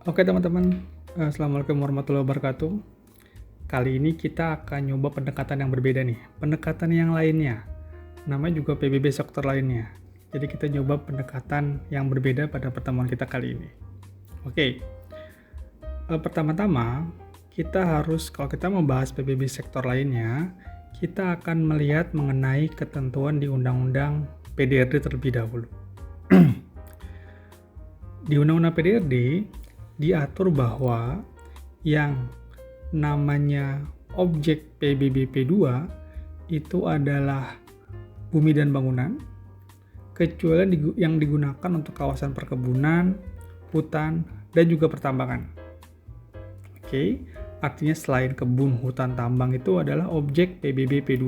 Oke teman-teman, Assalamualaikum warahmatullahi wabarakatuh. Kali ini kita akan nyoba pendekatan yang berbeda nih, pendekatan yang lainnya. Namanya juga PBB sektor lainnya. Jadi kita nyoba pendekatan yang berbeda pada pertemuan kita kali ini. Oke, pertama-tama kalau kita membahas PBB sektor lainnya, kita akan melihat mengenai ketentuan di Undang-Undang PDRD terlebih dahulu. Di Undang-Undang PDRD diatur bahwa yang namanya objek PBB P2 itu adalah bumi dan bangunan, kecuali yang digunakan untuk kawasan perkebunan, hutan, dan juga pertambangan. Oke, artinya selain kebun, hutan, tambang itu adalah objek PBB P2.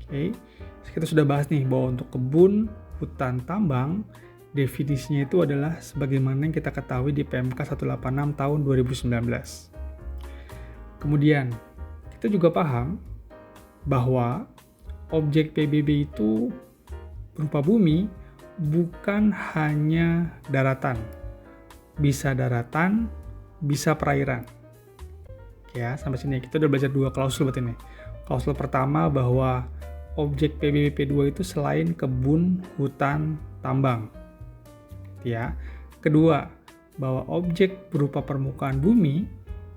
Oke, kita sudah bahas nih bahwa untuk kebun, hutan, tambang definisinya itu adalah sebagaimana yang kita ketahui di PMK 186 tahun 2019. Kemudian, kita juga paham bahwa objek PBB itu berupa bumi bukan hanya daratan. Bisa daratan, bisa perairan. Ya, sampai sini kita udah belajar 2 klausul berarti nih. Klausul pertama bahwa objek PBB P2 itu selain kebun, hutan, tambang. Ya. Kedua, bahwa objek berupa permukaan bumi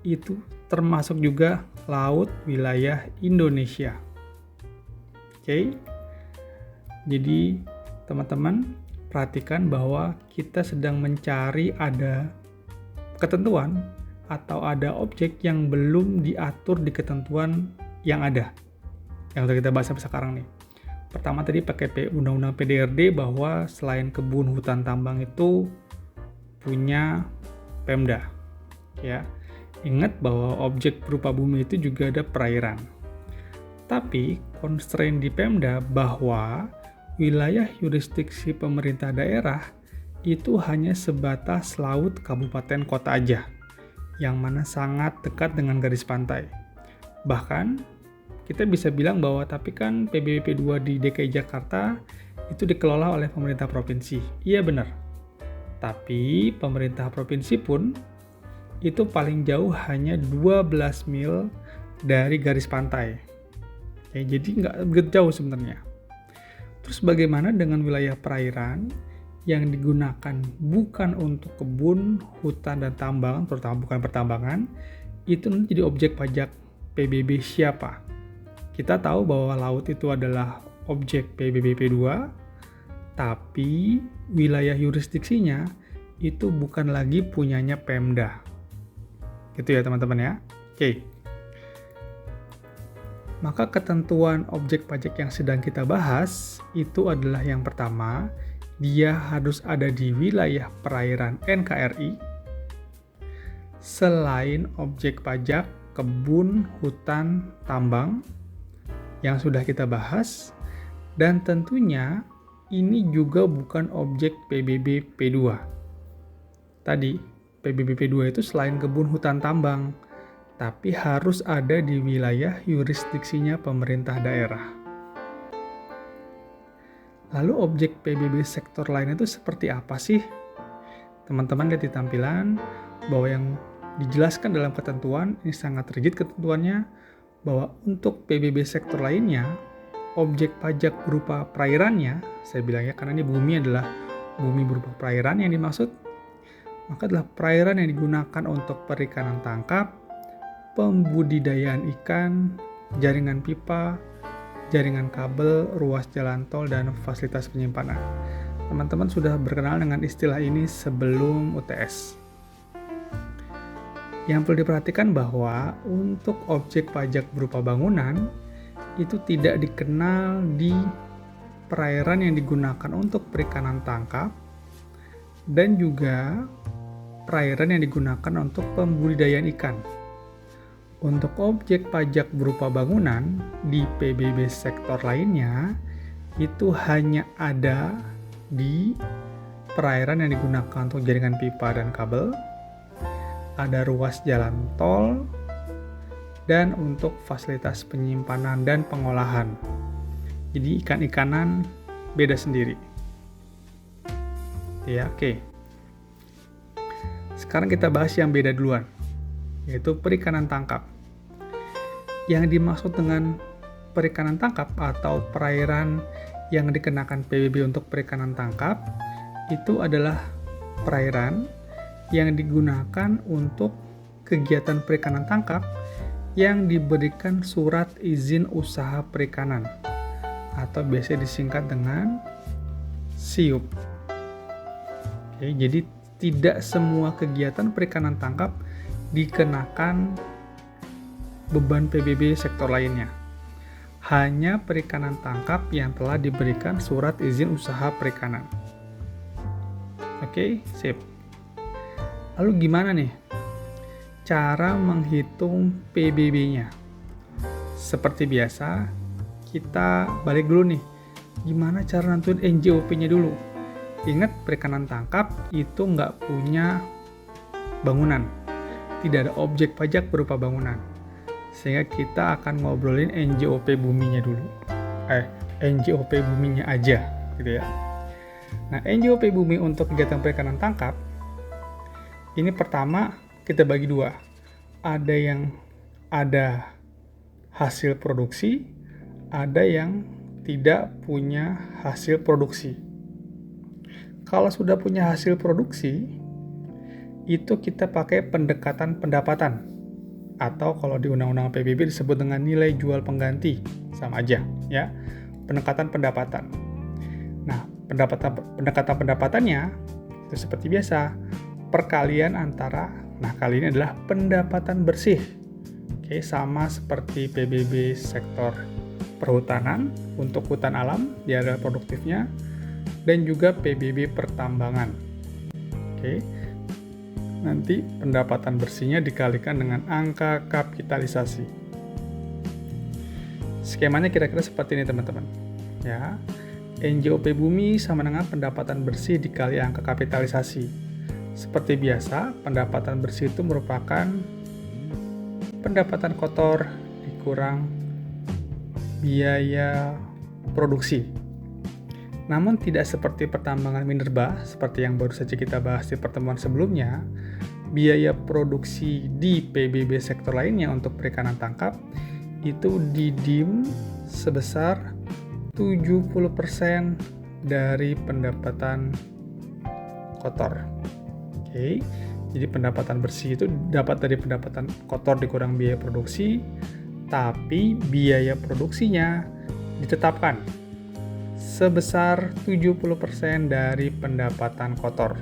itu termasuk juga laut wilayah Indonesia. Oke. Jadi, teman-teman perhatikan bahwa kita sedang mencari ada ketentuan atau ada objek yang belum diatur di ketentuan yang ada. Yang sudah kita bahas sampai sekarang nih. Pertama tadi pakai Undang-Undang PDRD bahwa selain kebun, hutan, tambang itu punya Pemda. Ya, ingat bahwa objek berupa bumi itu juga ada perairan. Tapi constraint di Pemda bahwa wilayah yurisdiksi pemerintah daerah itu hanya sebatas laut, kabupaten, kota aja, yang mana sangat dekat dengan garis pantai. Bahkan kita bisa bilang bahwa tapi kan PBB P2 di DKI Jakarta itu dikelola oleh pemerintah provinsi. Iya benar. Tapi pemerintah provinsi pun itu paling jauh hanya 12 mil dari garis pantai. Ya, jadi nggak begitu jauh sebenarnya. Terus bagaimana dengan wilayah perairan yang digunakan bukan untuk kebun, hutan, dan tambang, terutama bukan pertambangan, itu nanti jadi objek pajak PBB siapa? Kita tahu bahwa laut itu adalah objek PBB P2, tapi wilayah yurisdiksinya itu bukan lagi punyanya Pemda. Gitu ya teman-teman ya. Oke. Maka ketentuan objek pajak yang sedang kita bahas itu adalah yang pertama, dia harus ada di wilayah perairan NKRI selain objek pajak kebun, hutan, tambang yang sudah kita bahas, dan tentunya ini juga bukan objek PBB P2. Tadi, PBB P2 itu selain kebun, hutan, tambang, tapi harus ada di wilayah yurisdiksinya pemerintah daerah. Lalu objek PBB sektor lain itu seperti apa sih? Teman-teman lihat di tampilan bahwa yang dijelaskan dalam ketentuan, ini sangat rigid ketentuannya, bahwa untuk PBB sektor lainnya, objek pajak berupa perairannya, saya bilangnya karena ini bumi adalah bumi berupa perairan yang dimaksud, maka adalah perairan yang digunakan untuk perikanan tangkap, pembudidayaan ikan, jaringan pipa, jaringan kabel, ruas jalan tol, dan fasilitas penyimpanan. Teman-teman sudah berkenal dengan istilah ini sebelum UTS. Yang perlu diperhatikan bahwa untuk objek pajak berupa bangunan itu tidak dikenal di perairan yang digunakan untuk perikanan tangkap dan juga perairan yang digunakan untuk pembudidayaan ikan. Untuk objek pajak berupa bangunan di PBB sektor lainnya itu hanya ada di perairan yang digunakan untuk jaringan pipa dan kabel, ada ruas jalan tol, dan untuk fasilitas penyimpanan dan pengolahan. Jadi ikan-ikanan beda sendiri. Ya, oke. Sekarang kita bahas yang beda duluan, yaitu perikanan tangkap. Yang dimaksud dengan perikanan tangkap atau perairan yang dikenakan PBB untuk perikanan tangkap itu adalah perairan yang digunakan untuk kegiatan perikanan tangkap yang diberikan surat izin usaha perikanan atau biasa disingkat dengan SIUP. Oke, jadi tidak semua kegiatan perikanan tangkap dikenakan beban PBB sektor lainnya. Hanya perikanan tangkap yang telah diberikan surat izin usaha perikanan. Oke, sip. Lalu gimana nih cara menghitung PBB-nya? Seperti biasa, kita balik dulu nih. Gimana cara nentuin NJOP-nya dulu? Ingat, perikanan tangkap itu nggak punya bangunan. Tidak ada objek pajak berupa bangunan. Sehingga kita akan ngobrolin NJOP buminya dulu. NJOP buminya aja, gitu ya. Nah, NJOP bumi untuk kegiatan perikanan tangkap, ini pertama kita bagi dua. Ada yang ada hasil produksi, ada yang tidak punya hasil produksi. Kalau sudah punya hasil produksi, itu kita pakai pendekatan pendapatan. Atau kalau di Undang-Undang PBB disebut dengan nilai jual pengganti, sama aja ya, pendekatan pendapatan. Nah, pendekatan pendapatannya itu seperti biasa, perkalian antara, nah kali ini adalah pendapatan bersih. Oke, sama seperti PBB sektor perhutanan untuk hutan alam, dia adalah produktifnya, dan juga PBB pertambangan. Oke. Nanti pendapatan bersihnya dikalikan dengan angka kapitalisasi. Skemanya kira-kira seperti ini teman-teman. Ya, NJOP bumi sama dengan pendapatan bersih dikali angka kapitalisasi. Seperti biasa, pendapatan bersih itu merupakan pendapatan kotor dikurang biaya produksi. Namun tidak seperti pertambangan minerba, seperti yang baru saja kita bahas di pertemuan sebelumnya, biaya produksi di PBB sektor lainnya untuk perikanan tangkap itu didim sebesar 70% dari pendapatan kotor. Oke, jadi pendapatan bersih itu dapat dari pendapatan kotor dikurang biaya produksi, tapi biaya produksinya ditetapkan sebesar 70% dari pendapatan kotor.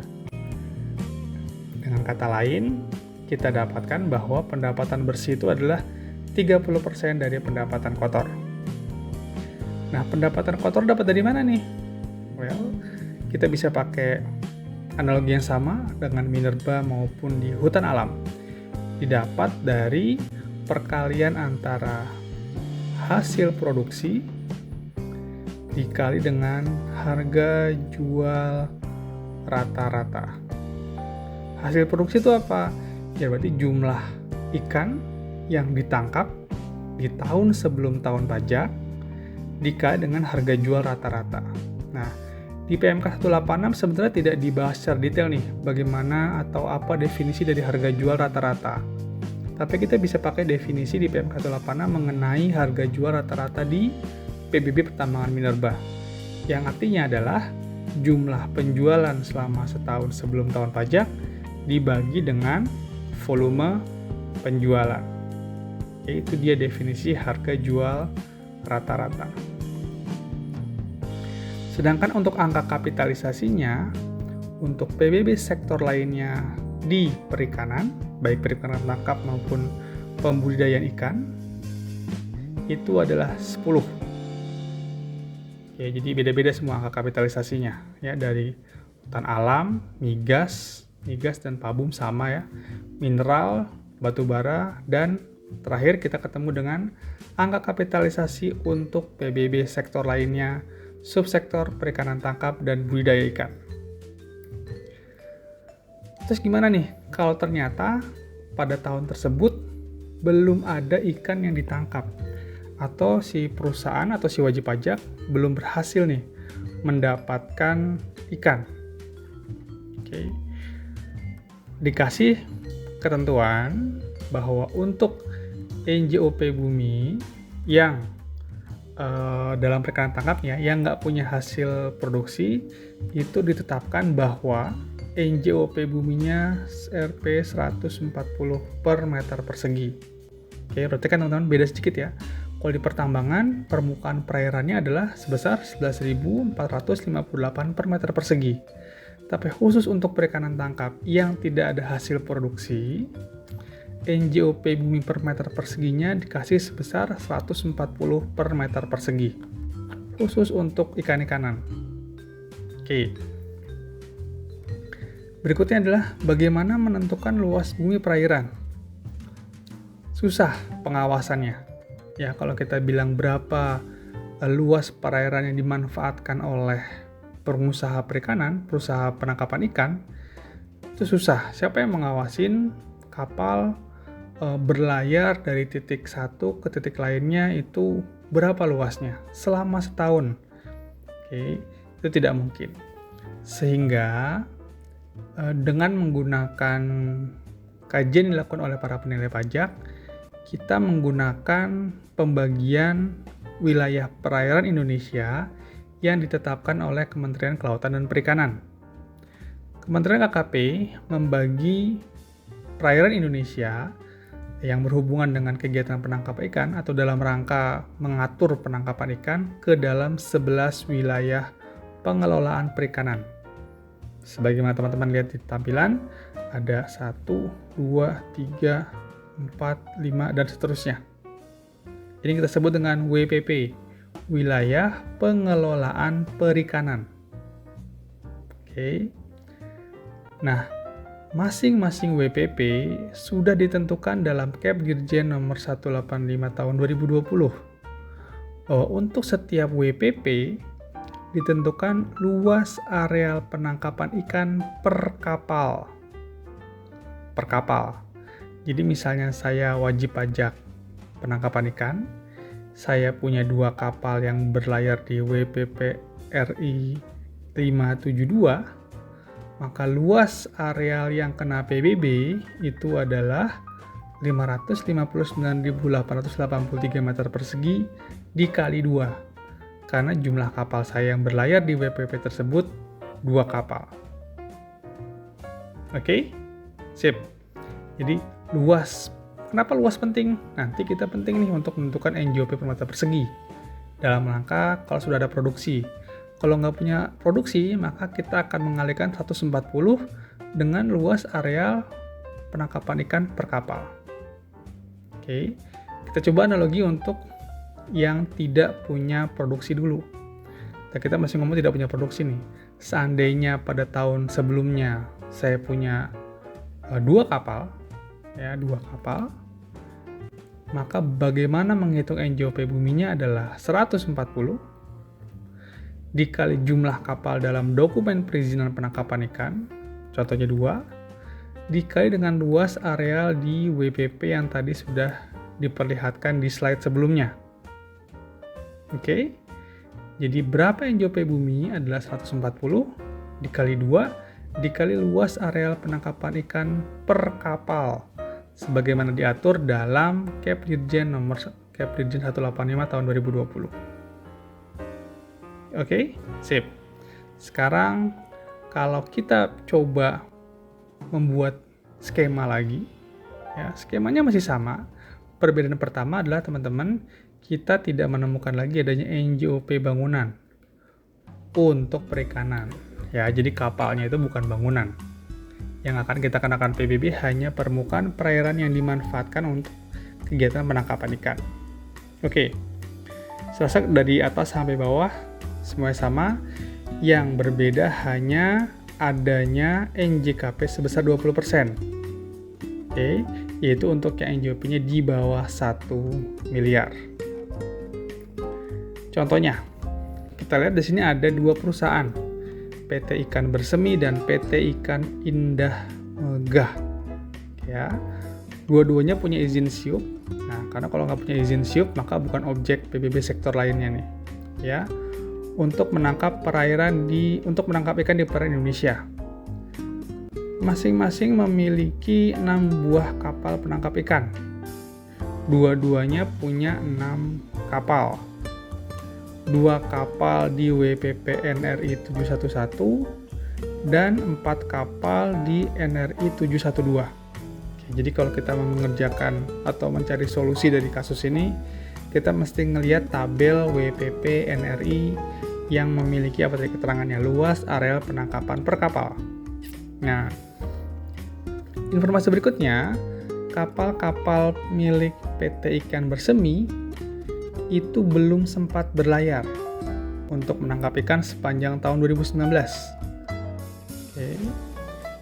Dengan kata lain, kita dapatkan bahwa pendapatan bersih itu adalah 30% dari pendapatan kotor. Nah, pendapatan kotor dapat dari mana nih? Well, kita bisa pakai analogi yang sama dengan minerba maupun di hutan alam. Didapat dari perkalian antara hasil produksi dikali dengan harga jual rata-rata. Hasil produksi itu apa? Ya berarti jumlah ikan yang ditangkap di tahun sebelum tahun pajak dikali dengan harga jual rata-rata. Nah, di PMK 186 sebenarnya tidak dibahas secara detail nih bagaimana atau apa definisi dari harga jual rata-rata. Tapi kita bisa pakai definisi di PMK 186 mengenai harga jual rata-rata di PBB pertambangan minerba, yang artinya adalah jumlah penjualan selama setahun sebelum tahun pajak dibagi dengan volume penjualan. Yaitu dia definisi harga jual rata-rata. Sedangkan untuk angka kapitalisasinya, untuk PBB sektor lainnya di perikanan, baik perikanan tangkap maupun pembudidayaan ikan, itu adalah 10. Ya, jadi beda-beda semua angka kapitalisasinya ya, dari hutan alam, migas dan pabum sama ya, mineral, batu bara, dan terakhir kita ketemu dengan angka kapitalisasi untuk PBB sektor lainnya, subsektor perikanan tangkap dan budidaya ikan. Terus gimana nih kalau ternyata pada tahun tersebut belum ada ikan yang ditangkap, atau si perusahaan atau si wajib pajak belum berhasil nih mendapatkan ikan. Oke. dikasih ketentuan bahwa untuk NJOP bumi yang dalam perikanan tangkapnya yang nggak punya hasil produksi, itu ditetapkan bahwa NJOP buminya Rp 140 per meter persegi. Oke, berarti kan teman-teman beda sedikit ya. Kalau di pertambangan, permukaan perairannya adalah sebesar 11.458 per meter persegi. Tapi khusus untuk perikanan tangkap yang tidak ada hasil produksi, NJOP bumi per meter perseginya dikasih sebesar 140 per meter persegi. Khusus untuk ikan-ikanan. Oke. Berikutnya adalah bagaimana menentukan luas bumi perairan. Susah pengawasannya. Ya, kalau kita bilang berapa luas perairan yang dimanfaatkan oleh pengusaha perikanan, perusahaan penangkapan ikan, itu susah. Siapa yang mengawasin kapal berlayar dari titik satu ke titik lainnya itu berapa luasnya selama setahun? Oke, itu tidak mungkin. Sehingga dengan menggunakan kajian yang dilakukan oleh para penilai pajak, kita menggunakan pembagian wilayah perairan Indonesia yang ditetapkan oleh Kementerian Kelautan dan Perikanan. Kementerian KKP membagi perairan Indonesia yang berhubungan dengan kegiatan penangkapan ikan atau dalam rangka mengatur penangkapan ikan ke dalam 11 wilayah pengelolaan perikanan. Sebagaimana teman-teman lihat di tampilan, ada 1, 2, 3, 4, 5, dan seterusnya. Ini kita sebut dengan WPP, Wilayah Pengelolaan Perikanan. Oke. Nah, masing-masing WPP sudah ditentukan dalam Kep Dirjen nomor 185 tahun 2020. Bahwa untuk setiap WPP ditentukan luas areal penangkapan ikan per kapal. Per kapal. Jadi misalnya saya wajib pajak penangkapan ikan, saya punya 2 kapal yang berlayar di WPP RI 572, maka luas areal yang kena PBB itu adalah 559.883 meter persegi dikali 2. Karena jumlah kapal saya yang berlayar di WPP tersebut 2 kapal. Oke? Sip. Jadi luas. Kenapa luas penting? Nanti kita penting nih untuk menentukan NJOP per meter persegi. Dalam rangka kalau sudah ada produksi. Kalau nggak punya produksi, maka kita akan mengalihkan 140 dengan luas areal penangkapan ikan per kapal. Oke, kita coba analogi untuk yang tidak punya produksi dulu. Nah, kita masih ngomong tidak punya produksi nih. Seandainya pada tahun sebelumnya saya punya 2 kapal, ya 2 kapal, maka bagaimana menghitung NJOP buminya adalah 140 dikali jumlah kapal dalam dokumen perizinan penangkapan ikan, contohnya 2, dikali dengan luas areal di WPP yang tadi sudah diperlihatkan di slide sebelumnya. Oke, jadi berapa NJOP bumi adalah 140 dikali 2 dikali luas areal penangkapan ikan per kapal, sebagaimana diatur dalam Kep Dirjen nomor Kep Dirjen 185 tahun 2020. Oke, sip. Sekarang kalau kita coba membuat skema lagi, ya skemanya masih sama. Perbedaan pertama adalah teman-teman, kita tidak menemukan lagi adanya NJOP bangunan untuk perikanan. Ya, jadi kapalnya itu bukan bangunan. Yang akan kita kenakan PBB hanya permukaan perairan yang dimanfaatkan untuk kegiatan penangkapan ikan. Oke, selesai dari atas sampai bawah. Semuanya sama, yang berbeda hanya adanya NJKP sebesar 20%. Oke, yaitu untuk yang NJOP-nya di bawah 1 miliar. Contohnya, kita lihat di sini ada 2 perusahaan, PT Ikan Bersemi dan PT Ikan Indah Megah. Ya, dua-duanya punya izin SIUP. Nah, karena kalau nggak punya izin SIUP, maka bukan objek PBB sektor lainnya nih. Ya, untuk menangkap ikan di perairan Indonesia. masing-masing memiliki 6 buah kapal penangkap ikan. Dua-duanya punya 6 kapal. 2 kapal di WPP NRI 711 dan 4 kapal di NRI 712. Oke, jadi kalau kita mengerjakan atau mencari solusi dari kasus ini, kita mesti ngelihat tabel WPP NRI yang memiliki apa tadi keterangannya, luas areal penangkapan per kapal. Nah, informasi berikutnya, kapal-kapal milik PT Ikan Bersemi itu belum sempat berlayar untuk menangkap ikan sepanjang tahun 2019. Oke.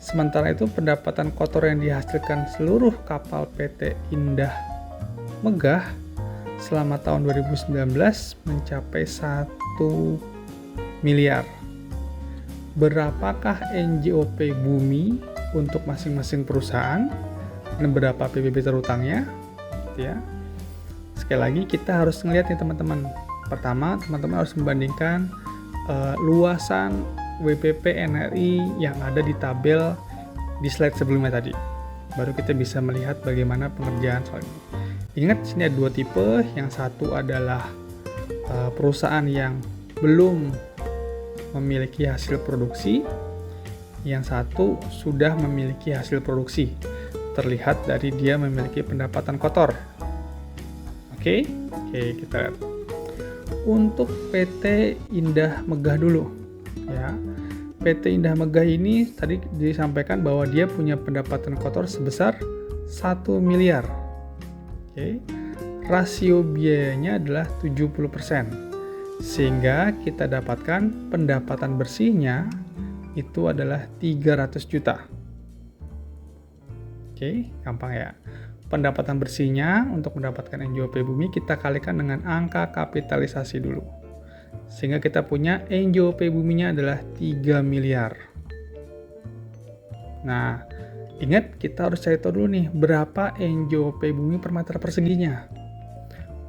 Sementara itu pendapatan kotor yang dihasilkan seluruh kapal PT Indah Megah selama tahun 2019 mencapai 1 miliar. Berapakah NJOP Bumi untuk masing-masing perusahaan dan berapa PBB terutangnya? Ya. Sekali lagi kita harus melihat nih teman-teman. Pertama, teman-teman harus membandingkan luasan WPP NRI yang ada di tabel di slide sebelumnya tadi. Baru kita bisa melihat bagaimana pengerjaan soal ini. Ingat, sini ada 2 tipe. Yang satu adalah perusahaan yang belum memiliki hasil produksi. Yang satu sudah memiliki hasil produksi. Terlihat dari dia memiliki pendapatan kotor. Oke, kita lihat. Untuk PT Indah Megah dulu, ya. PT Indah Megah ini tadi disampaikan bahwa dia punya pendapatan kotor sebesar 1 miliar. Oke. Rasio biayanya adalah 70%. Sehingga kita dapatkan pendapatan bersihnya itu adalah 300 juta. Oke, gampang ya. Pendapatan bersihnya untuk mendapatkan NJOP Bumi kita kalikan dengan angka kapitalisasi dulu. Sehingga kita punya NJOP Buminya adalah 3 miliar. Nah, ingat kita harus cari tahu dulu nih berapa NJOP Bumi per meter perseginya.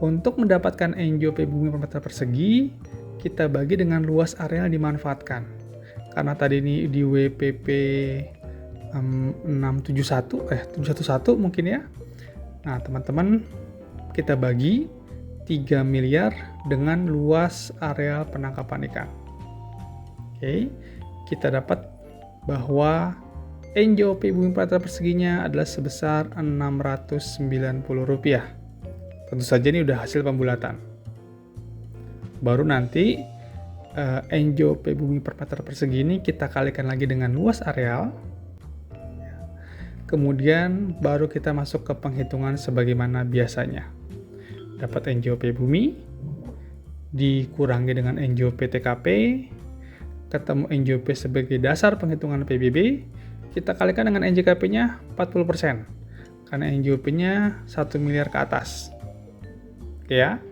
Untuk mendapatkan NJOP Bumi per meter persegi, kita bagi dengan luas area yang dimanfaatkan. Karena tadi ini di WPP 711 mungkin ya. Nah, teman-teman, kita bagi 3 miliar dengan luas areal penangkapan ikan. Oke, kita dapat bahwa NJOP Bumi per meter perseginya adalah sebesar Rp690. Tentu saja ini udah hasil pembulatan. Baru nanti NJOP Bumi per meter persegi ini kita kalikan lagi dengan luas areal. Kemudian baru kita masuk ke penghitungan sebagaimana biasanya. Dapat NJOP Bumi, dikurangi dengan NJOP TKP, ketemu NJOP sebagai dasar penghitungan PBB, kita kalikan dengan NJKP-nya 40%, karena NJOP-nya 1 miliar ke atas. Oke ya,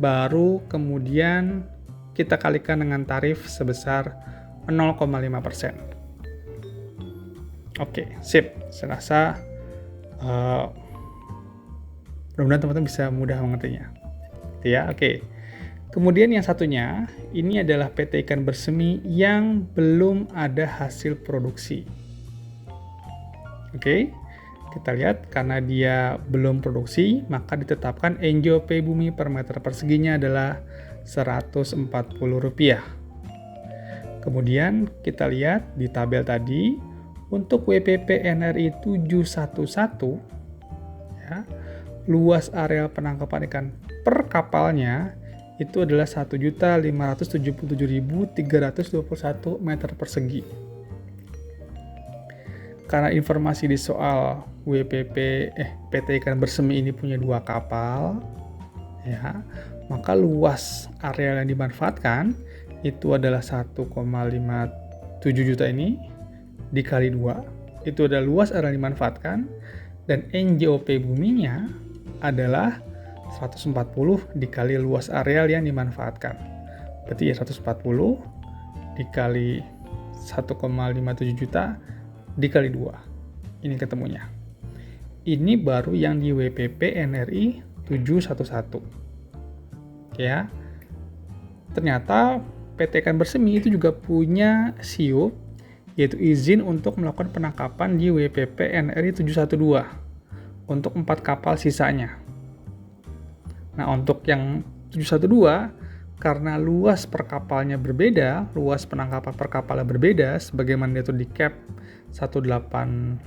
baru kemudian kita kalikan dengan tarif sebesar 0,5%. Oke, sip. Saya rasa mudah-mudahan teman-teman bisa mudah mengertinya. Ya, oke. Kemudian yang satunya, ini adalah PT Ikan Bersemi yang belum ada hasil produksi. Oke, kita lihat karena dia belum produksi, maka ditetapkan NJOP Bumi per meter perseginya adalah Rp140. Kemudian kita lihat di tabel tadi, untuk WPP NRI 711, ya, luas area penangkapan ikan per kapalnya itu adalah 1.577.321 meter persegi. Karena informasi di soal PT Ikan Bersemi ini punya 2 kapal, ya, maka luas area yang dimanfaatkan itu adalah 1,57 juta ini dikali 2, itu adalah luas area yang dimanfaatkan, dan NJOP Buminya adalah 140 dikali luas areal yang dimanfaatkan. Berarti ya 140 dikali 1,57 juta dikali 2. Ini ketemunya. Ini baru yang di WPP NRI 711. Oke ya. Ternyata PT Ikan Bersemi itu juga punya SIUP yaitu izin untuk melakukan penangkapan di WPP NRI 712 untuk 4 kapal sisanya. Nah, untuk yang 712, karena luas per kapalnya berbeda, luas penangkapan per kapalnya berbeda, sebagaimana itu di cap 185,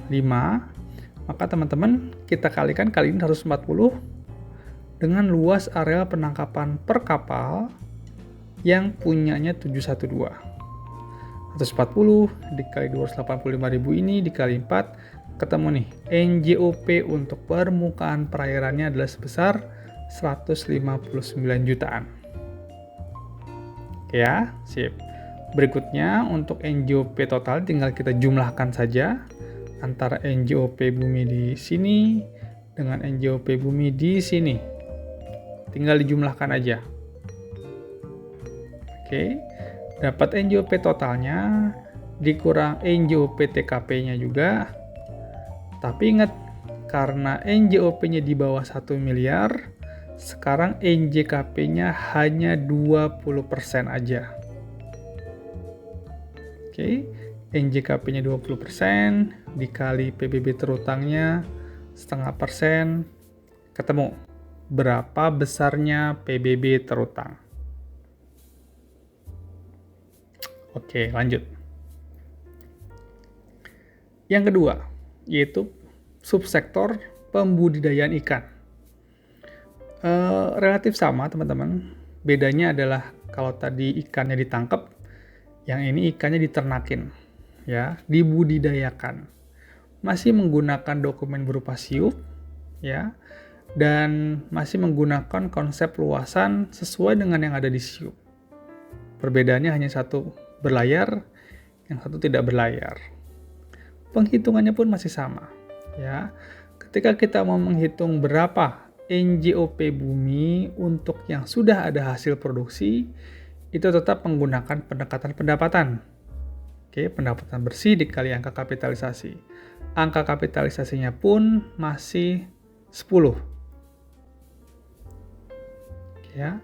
maka teman-teman kita kalikan kali ini 140 dengan luas area penangkapan per kapal yang punyanya 712. 140 dikali 285.000 ini dikali 4, ketemu nih, NJOP untuk permukaan perairannya adalah sebesar 159 jutaan. Oke ya, sip. Berikutnya untuk NJOP total tinggal kita jumlahkan saja antara NJOP bumi di sini dengan NJOP bumi di sini. Tinggal dijumlahkan aja. Oke, dapat NJOP totalnya dikurang NJOP TKP-nya juga. Tapi ingat, karena NJOP-nya di bawah 1 miliar, sekarang NJKP-nya hanya 20% aja. Oke, NJKP-nya 20% dikali PBB terutangnya 0,5%, ketemu berapa besarnya PBB terutang. Oke, lanjut. Yang kedua, yaitu subsektor pembudidayaan ikan. Relatif sama teman-teman. Bedanya adalah kalau tadi ikannya ditangkap, yang ini ikannya diternakin, ya, dibudidayakan. Masih menggunakan dokumen berupa siup, ya, dan masih menggunakan konsep luasan sesuai dengan yang ada di siup. Perbedaannya hanya satu berlayar, yang satu tidak berlayar. Penghitungannya pun masih sama, ya. Ketika kita mau menghitung berapa NJOP bumi untuk yang sudah ada hasil produksi, itu tetap menggunakan pendekatan pendapatan. Oke, pendapatan bersih dikali angka kapitalisasi. Angka kapitalisasinya pun masih 10. Ya.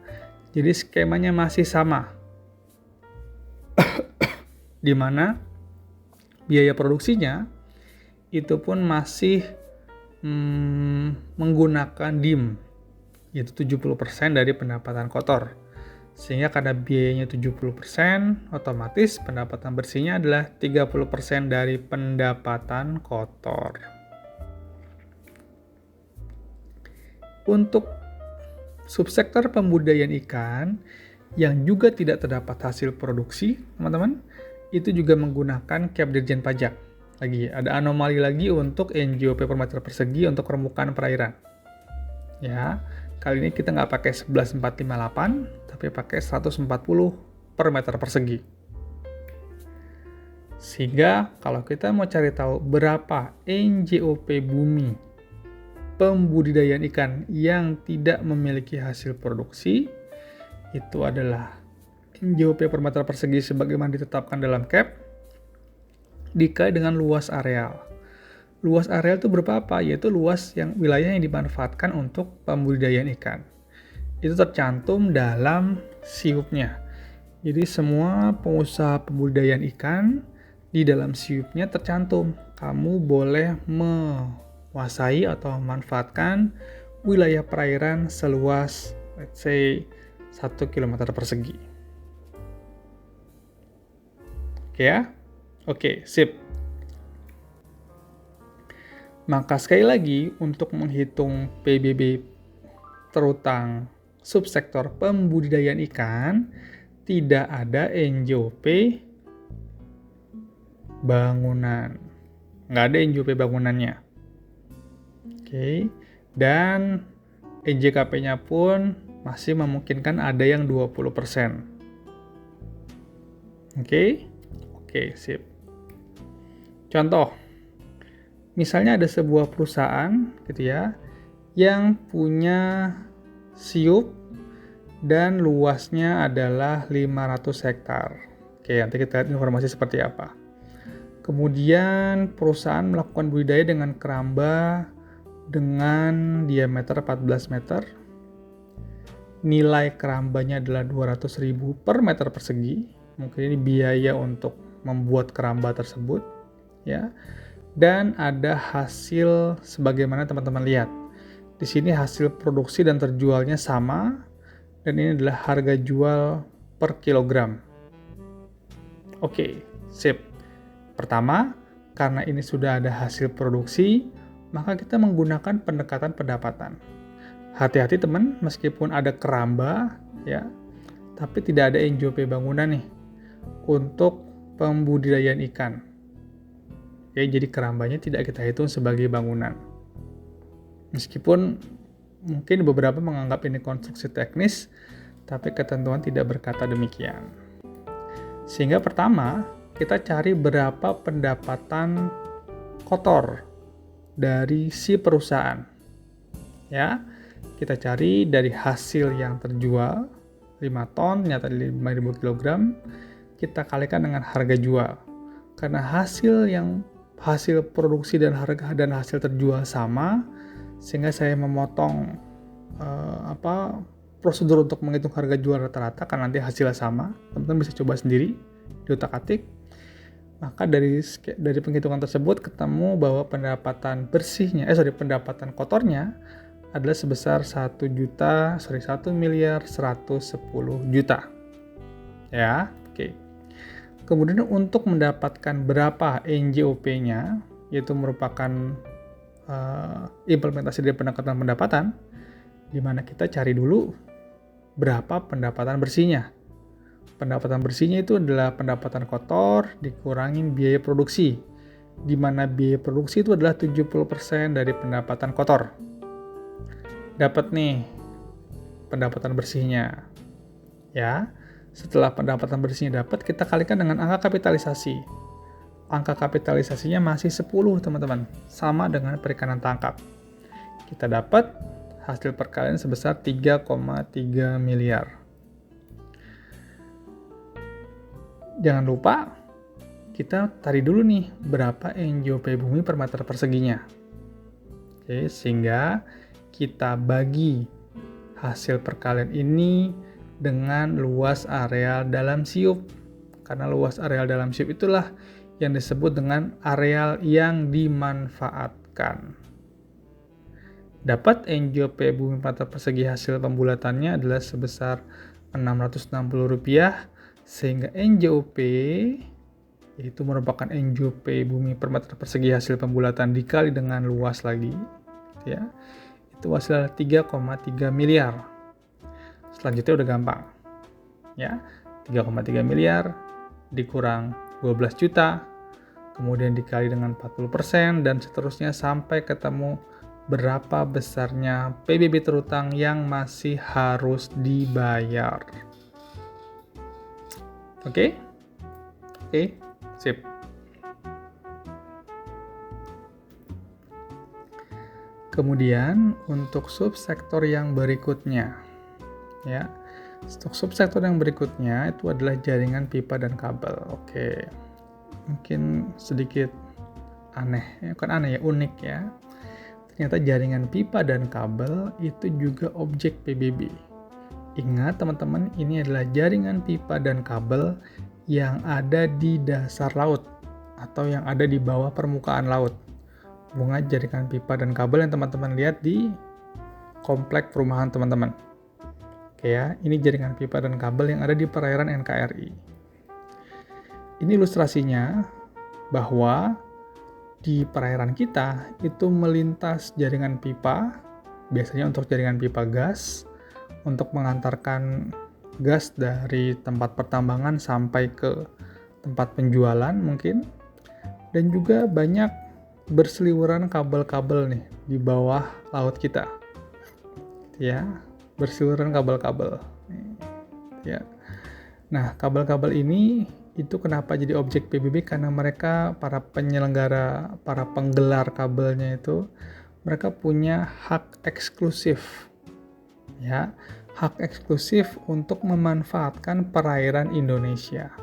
Jadi skemanya masih sama. Di mana biaya produksinya itu pun masih menggunakan DIM, yaitu 70% dari pendapatan kotor. Sehingga karena biayanya 70%, otomatis pendapatan bersihnya adalah 30% dari pendapatan kotor. Untuk subsektor pembudidayaan ikan yang juga tidak terdapat hasil produksi, teman-teman, itu juga menggunakan cap Dirjen Pajak. Lagi ada anomali lagi untuk NJOP per meter persegi untuk permukaan perairan. Ya, kali ini kita nggak pakai 11.458, tapi pakai 140 per meter persegi. Sehingga kalau kita mau cari tahu berapa NJOP bumi pembudidayaan ikan yang tidak memiliki hasil produksi, itu adalah NJOP per meter persegi sebagaimana ditetapkan dalam CAP dikali dengan luas areal. Luas areal itu berupa apa? Yaitu luas yang wilayah yang dimanfaatkan untuk pembudidayaan ikan. Itu tercantum dalam siupnya. Jadi semua pengusaha pembudidayaan ikan di dalam siupnya tercantum. Kamu boleh menguasai atau memanfaatkan wilayah perairan seluas let's say 1 km persegi. Oke ya? Oke, sip. Maka sekali lagi untuk menghitung PBB terutang subsektor pembudidayaan ikan, tidak ada NJOP bangunan. Nggak ada NJOP bangunannya. Oke. Dan NJKP-nya pun masih memungkinkan ada yang 20%. Oke? Oke, sip. Contoh, misalnya ada sebuah perusahaan gitu ya, yang punya siup dan luasnya adalah 500 hektar. Oke, nanti kita lihat informasi seperti apa. Kemudian perusahaan melakukan budidaya dengan keramba dengan diameter 14 meter. Nilai kerambanya adalah 200.000 per meter persegi. Mungkin ini biaya untuk membuat keramba tersebut, ya. Dan ada hasil sebagaimana teman-teman lihat. Di sini hasil produksi dan terjualnya sama, dan ini adalah harga jual per kilogram. Oke, sip. Pertama, karena ini sudah ada hasil produksi, maka kita menggunakan pendekatan pendapatan. Hati-hati teman, meskipun ada keramba, ya, tapi tidak ada NJOP bangunan nih untuk pembudidayaan ikan. Ya, jadi kerambanya tidak kita hitung sebagai bangunan. Meskipun mungkin beberapa menganggap ini konstruksi teknis, tapi ketentuan tidak berkata demikian. Sehingga pertama, kita cari berapa pendapatan kotor dari si perusahaan. Ya, kita cari dari hasil yang terjual 5 ton, nyata 5.000 kg, kita kalikan dengan harga jual. Karena hasil produksi dan harga dan hasil terjual sama, sehingga saya memotong prosedur untuk menghitung harga jual rata-rata karena nanti hasilnya sama. Teman-teman bisa coba sendiri di otak-atik. Maka dari penghitungan tersebut ketemu bahwa pendapatan kotornya adalah sebesar 1.110.000.000. Ya, oke. Kemudian untuk mendapatkan berapa NJOP-nya, yaitu merupakan implementasi dari pendapatan, di mana kita cari dulu berapa pendapatan bersihnya. Pendapatan bersihnya itu adalah pendapatan kotor dikurangin biaya produksi, di mana biaya produksi itu adalah 70% dari pendapatan kotor. Dapat nih pendapatan bersihnya. Ya. Setelah pendapatan bersihnya dapat, kita kalikan dengan angka kapitalisasi. Angka kapitalisasinya masih 10, teman-teman. Sama dengan perikanan tangkap. Kita dapat hasil perkalian sebesar 3,3 miliar. Jangan lupa, kita tarik dulu nih berapa NJOP bumi per meter perseginya. Oke, sehingga kita bagi hasil perkalian ini dengan luas areal dalam siup. Karena luas areal dalam siup itulah yang disebut dengan areal yang dimanfaatkan. Dapat NJOP bumi meter persegi hasil pembulatannya adalah sebesar Rp660, sehingga NJOP yaitu merupakan NJOP bumi per meter persegi hasil pembulatan dikali dengan luas lagi, ya, itu hasilnya 3,3 miliar. Selanjutnya udah gampang, ya, 3,3 miliar dikurang 12 juta, kemudian dikali dengan 40% dan seterusnya sampai ketemu berapa besarnya PBB terutang yang masih harus dibayar. Oke, sip. Kemudian untuk subsektor yang berikutnya, ya, subsektor yang berikutnya itu adalah jaringan pipa dan kabel. Oke, mungkin sedikit unik ya. Ternyata jaringan pipa dan kabel itu juga objek PBB. Ingat teman-teman, ini adalah jaringan pipa dan kabel yang ada di dasar laut atau yang ada di bawah permukaan laut. Bukan jaringan pipa dan kabel yang teman-teman lihat di komplek perumahan teman-teman. Oke ya, ini jaringan pipa dan kabel yang ada di perairan NKRI. Ini ilustrasinya bahwa di perairan kita itu melintas jaringan pipa, biasanya untuk jaringan pipa gas, untuk mengantarkan gas dari tempat pertambangan sampai ke tempat penjualan mungkin. Dan juga banyak berseliweran kabel-kabel nih di bawah laut kita. Ya, berseliweran kabel-kabel. Ya. Nah, kabel-kabel ini itu kenapa jadi objek PBB? Karena mereka, para penyelenggara, para penggelar kabelnya itu, mereka punya hak eksklusif. Ya, hak eksklusif untuk memanfaatkan perairan Indonesia.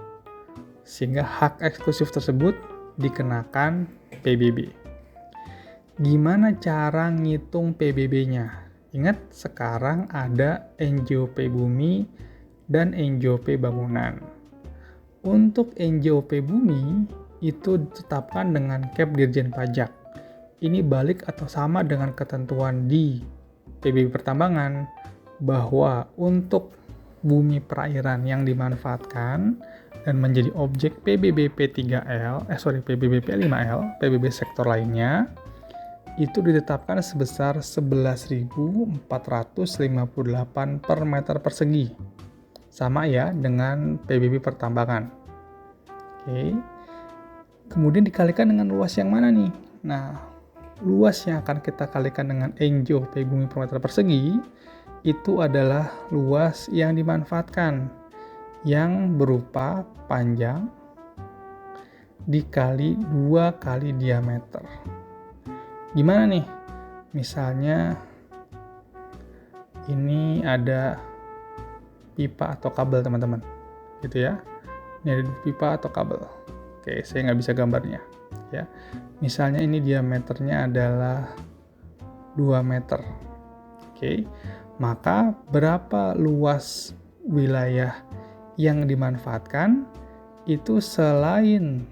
Sehingga hak eksklusif tersebut dikenakan PBB. Gimana cara ngitung PBB-nya? Ingat, sekarang ada NJOP bumi dan NJOP bangunan. Untuk NJOP Bumi itu ditetapkan dengan Cap Dirjen Pajak. Ini balik atau sama dengan ketentuan di PBB Pertambangan bahwa untuk bumi perairan yang dimanfaatkan dan menjadi objek PBB PBB P5L, PBB sektor lainnya, itu ditetapkan sebesar 11.458 per meter persegi. Sama ya dengan PBB Pertambangan. Oke. Kemudian dikalikan dengan luas yang mana nih? Nah, luas yang akan kita kalikan dengan NJOP bumi per meter persegi itu adalah luas yang dimanfaatkan yang berupa panjang dikali 2 kali diameter. Gimana nih? Misalnya ini ada pipa atau kabel teman-teman, gitu ya. Ini ada pipa atau kabel. Oke, saya nggak bisa gambarnya, ya. Misalnya ini diameternya adalah 2 meter. Oke, maka berapa luas wilayah yang dimanfaatkan itu selain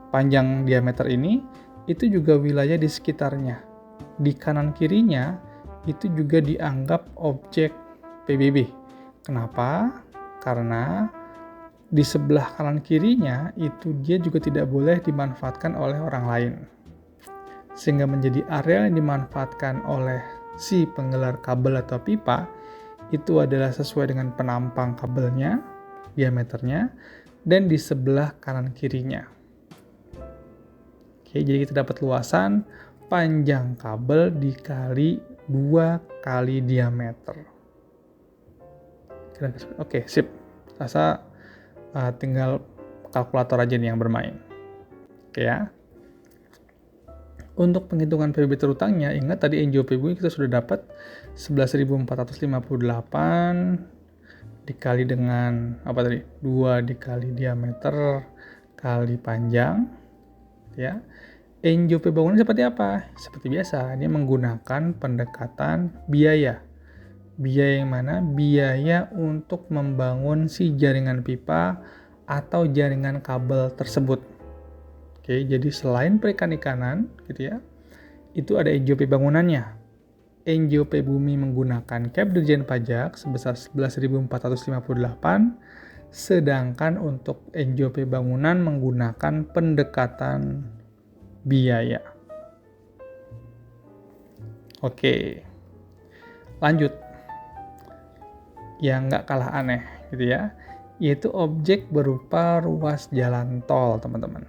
panjang diameter ini, itu juga wilayah di sekitarnya. Di kanan kirinya itu juga dianggap objek PBB. Kenapa? Karena di sebelah kanan kirinya itu dia juga tidak boleh dimanfaatkan oleh orang lain. Sehingga menjadi area yang dimanfaatkan oleh si penggelar kabel atau pipa itu adalah sesuai dengan penampang kabelnya, diameternya, dan di sebelah kanan kirinya. Oke, jadi kita dapat luasan panjang kabel dikali 2 kali diameter. Oke, sip. Rasa tinggal kalkulator aja nih yang bermain. Oke ya. Untuk penghitungan PBB terutangnya, ingat tadi NJOP bumi kita sudah dapat 11.458 dikali dengan 2 dikali diameter kali panjang, ya. NJOP bangunan seperti apa? Seperti biasa, dia menggunakan pendekatan biaya. Biaya yang mana? Biaya untuk membangun si jaringan pipa atau jaringan kabel tersebut. Oke, jadi selain perikan-ikanan, gitu ya, itu ada NJOP bangunannya. NJOP bumi menggunakan Cap Dirjen Pajak sebesar 11.458, sedangkan untuk NJOP bangunan menggunakan pendekatan biaya. Oke, lanjut. Yang nggak kalah aneh, gitu ya, yaitu objek berupa ruas jalan tol, teman-teman.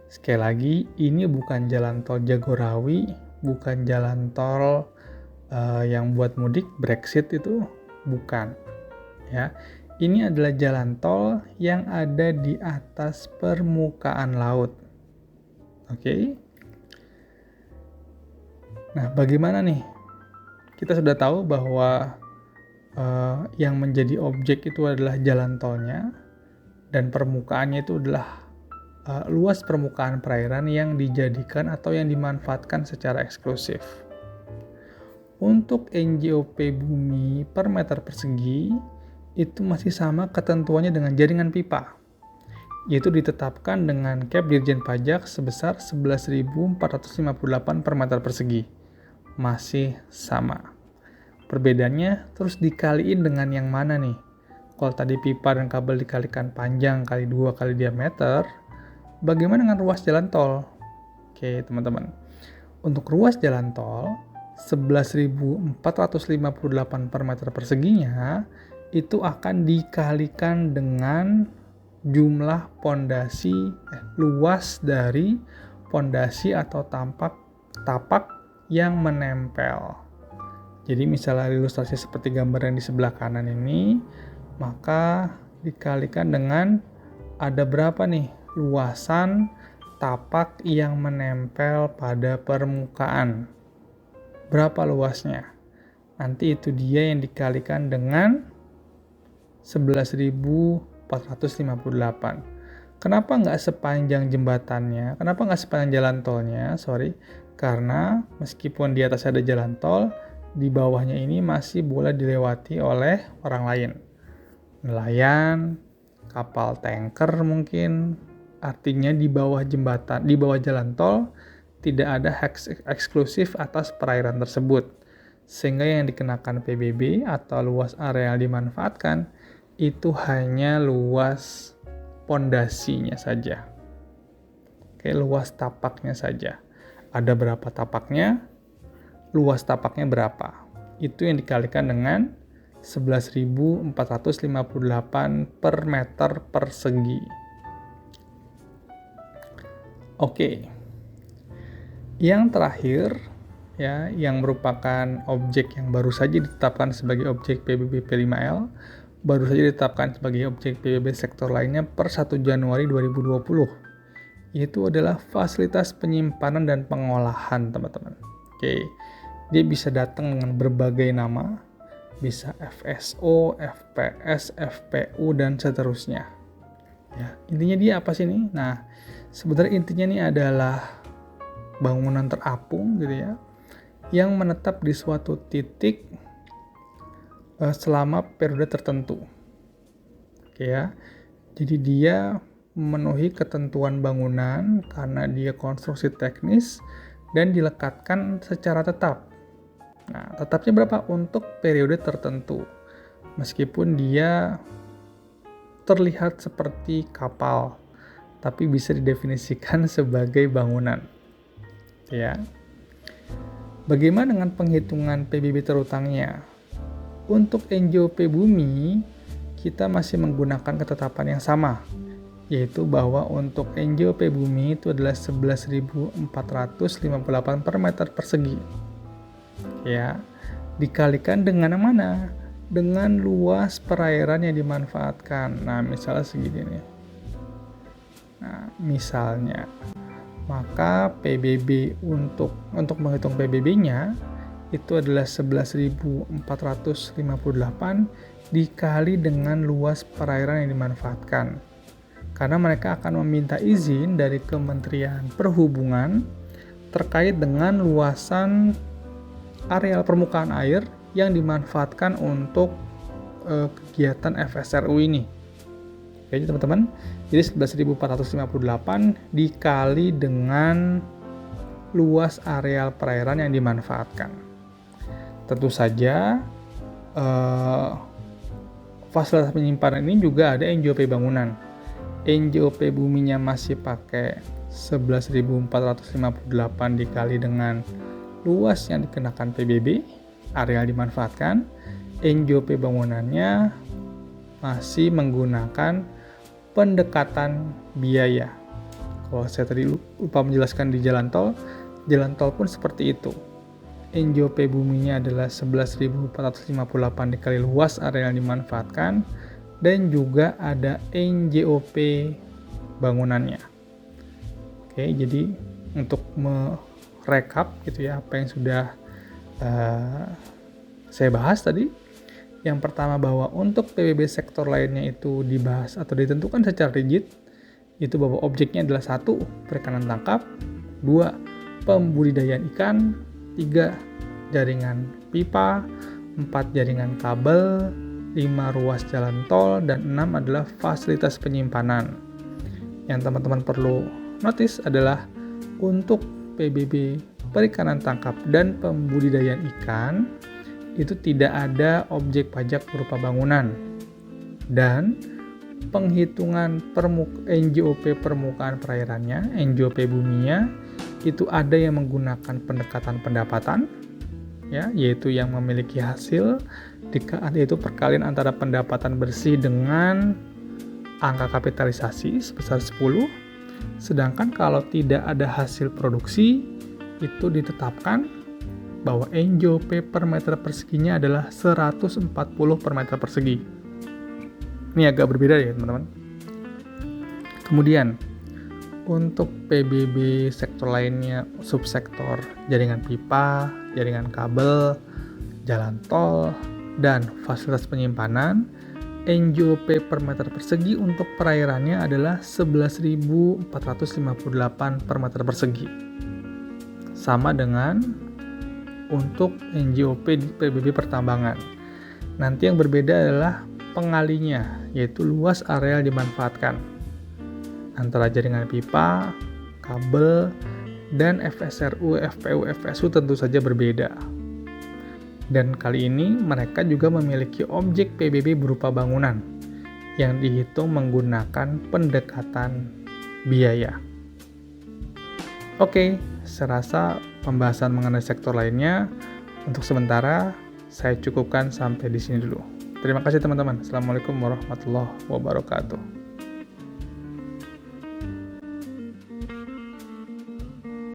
Sekali lagi, ini bukan jalan tol Jagorawi, bukan jalan tol yang buat mudik, Brexit itu bukan. Ya, ini adalah jalan tol yang ada di atas permukaan laut. Oke. Nah, bagaimana nih? Kita sudah tahu bahwa yang menjadi objek itu adalah jalan tolnya dan permukaannya itu adalah luas permukaan perairan yang dijadikan atau yang dimanfaatkan secara eksklusif. Untuk NJOP bumi per meter persegi itu masih sama ketentuannya dengan jaringan pipa, yaitu ditetapkan dengan Cap Dirjen Pajak sebesar 11.458 per meter persegi. Masih sama. Perbedaannya terus dikaliin dengan yang mana nih? Kalau tadi pipa dan kabel dikalikan panjang kali 2 kali diameter, bagaimana dengan ruas jalan tol? Oke, teman-teman. Untuk ruas jalan tol, 11.458 per meter perseginya itu akan dikalikan dengan jumlah luas dari pondasi atau tapak yang menempel. Jadi misalnya ilustrasi seperti gambar yang di sebelah kanan ini, maka dikalikan dengan ada berapa nih luasan tapak yang menempel pada permukaan. Berapa luasnya? Nanti itu dia yang dikalikan dengan 11.458. Kenapa nggak sepanjang jembatannya? Kenapa nggak sepanjang jalan tolnya? Karena meskipun di atas ada jalan tol, di bawahnya ini masih boleh dilewati oleh orang lain. nelayan, kapal tanker mungkin. Artinya di bawah jembatan, di bawah jalan tol tidak ada hak eksklusif atas perairan tersebut. Sehingga yang dikenakan PBB atau luas area yang dimanfaatkan itu hanya luas pondasinya saja. Oke, luas tapaknya saja. Ada berapa tapaknya? Luas tapaknya berapa? Itu yang dikalikan dengan 11.458 per meter persegi. Oke. Yang terakhir, ya, yang merupakan objek yang baru saja ditetapkan sebagai objek PBB P5L, baru saja ditetapkan sebagai objek PBB sektor lainnya per 1 Januari 2020. Itu adalah fasilitas penyimpanan dan pengolahan, teman-teman. Oke, dia bisa datang dengan berbagai nama, bisa FSO, FPS, FPU, dan seterusnya. Ya, intinya dia apa sih nih? Nah, sebenarnya intinya ini adalah bangunan terapung gitu ya, yang menetap di suatu titik selama periode tertentu. Oke ya. Jadi dia memenuhi ketentuan bangunan karena dia konstruksi teknis dan dilekatkan secara tetap. Nah, tetapnya berapa? Untuk periode tertentu. Meskipun dia terlihat seperti kapal, tapi bisa didefinisikan sebagai bangunan. Ya. Bagaimana dengan penghitungan PBB terutangnya? Untuk NJOP bumi, kita masih menggunakan ketetapan yang sama, yaitu bahwa untuk NJOP bumi itu adalah 11.458 per meter persegi. Ya, dikalikan dengan yang mana? Dengan luas perairan yang dimanfaatkan. Nah, misalnya segini nih. Nah, misalnya, maka PBB untuk menghitung PBB-nya itu adalah 11.458 dikali dengan luas perairan yang dimanfaatkan. Karena mereka akan meminta izin dari Kementerian Perhubungan terkait dengan luasan areal permukaan air yang dimanfaatkan untuk kegiatan FSRU ini. Oke, teman-teman. Jadi 11.458 dikali dengan luas areal perairan yang dimanfaatkan. Tentu saja fasilitas penyimpanan ini juga ada NJOP bangunan. NJOP buminya masih pakai 11.458 dikali dengan luas yang dikenakan PBB, area dimanfaatkan. NJOP bangunannya masih menggunakan pendekatan biaya. Kalau saya tadi lupa menjelaskan di jalan tol pun seperti itu. NJOP buminya adalah 11.458 dikali luas area yang dimanfaatkan, dan juga ada NJOP bangunannya. Oke, jadi untuk merekap gitu ya apa yang sudah saya bahas tadi. Yang pertama, bahwa untuk PBB sektor lainnya itu dibahas atau ditentukan secara rigid, itu bahwa objeknya adalah 1. Perikanan tangkap, 2. Pembudidayaan ikan, 3. Jaringan pipa, 4. Jaringan kabel, 5. Ruas jalan tol, dan 6 adalah fasilitas penyimpanan. Yang teman-teman perlu notice adalah untuk PBB perikanan tangkap dan pembudidayaan ikan itu tidak ada objek pajak berupa bangunan, dan penghitungan NJOP permukaan perairannya, NJOP buminya itu ada yang menggunakan pendekatan pendapatan, ya, yaitu yang memiliki hasil yaitu perkalian antara pendapatan bersih dengan angka kapitalisasi sebesar 10. Sedangkan kalau tidak ada hasil produksi, itu ditetapkan bahwa NJOP per meter perseginya adalah 140 per meter persegi. Ini agak berbeda ya teman-teman. Kemudian untuk PBB sektor lainnya, subsektor jaringan pipa, jaringan kabel, jalan tol, dan fasilitas penyimpanan, NJOP per meter persegi untuk perairannya adalah 11.458 per meter persegi. Sama dengan untuk NJOP di PBB pertambangan. Nanti yang berbeda adalah pengalinya, yaitu luas area yang dimanfaatkan. Antara jaringan pipa, kabel, dan FSRU, FPU, FSU tentu saja berbeda. Dan kali ini mereka juga memiliki objek PBB berupa bangunan yang dihitung menggunakan pendekatan biaya. Oke, serasa pembahasan mengenai sektor lainnya untuk sementara saya cukupkan sampai di sini dulu. Terima kasih teman-teman. Assalamualaikum warahmatullahi wabarakatuh.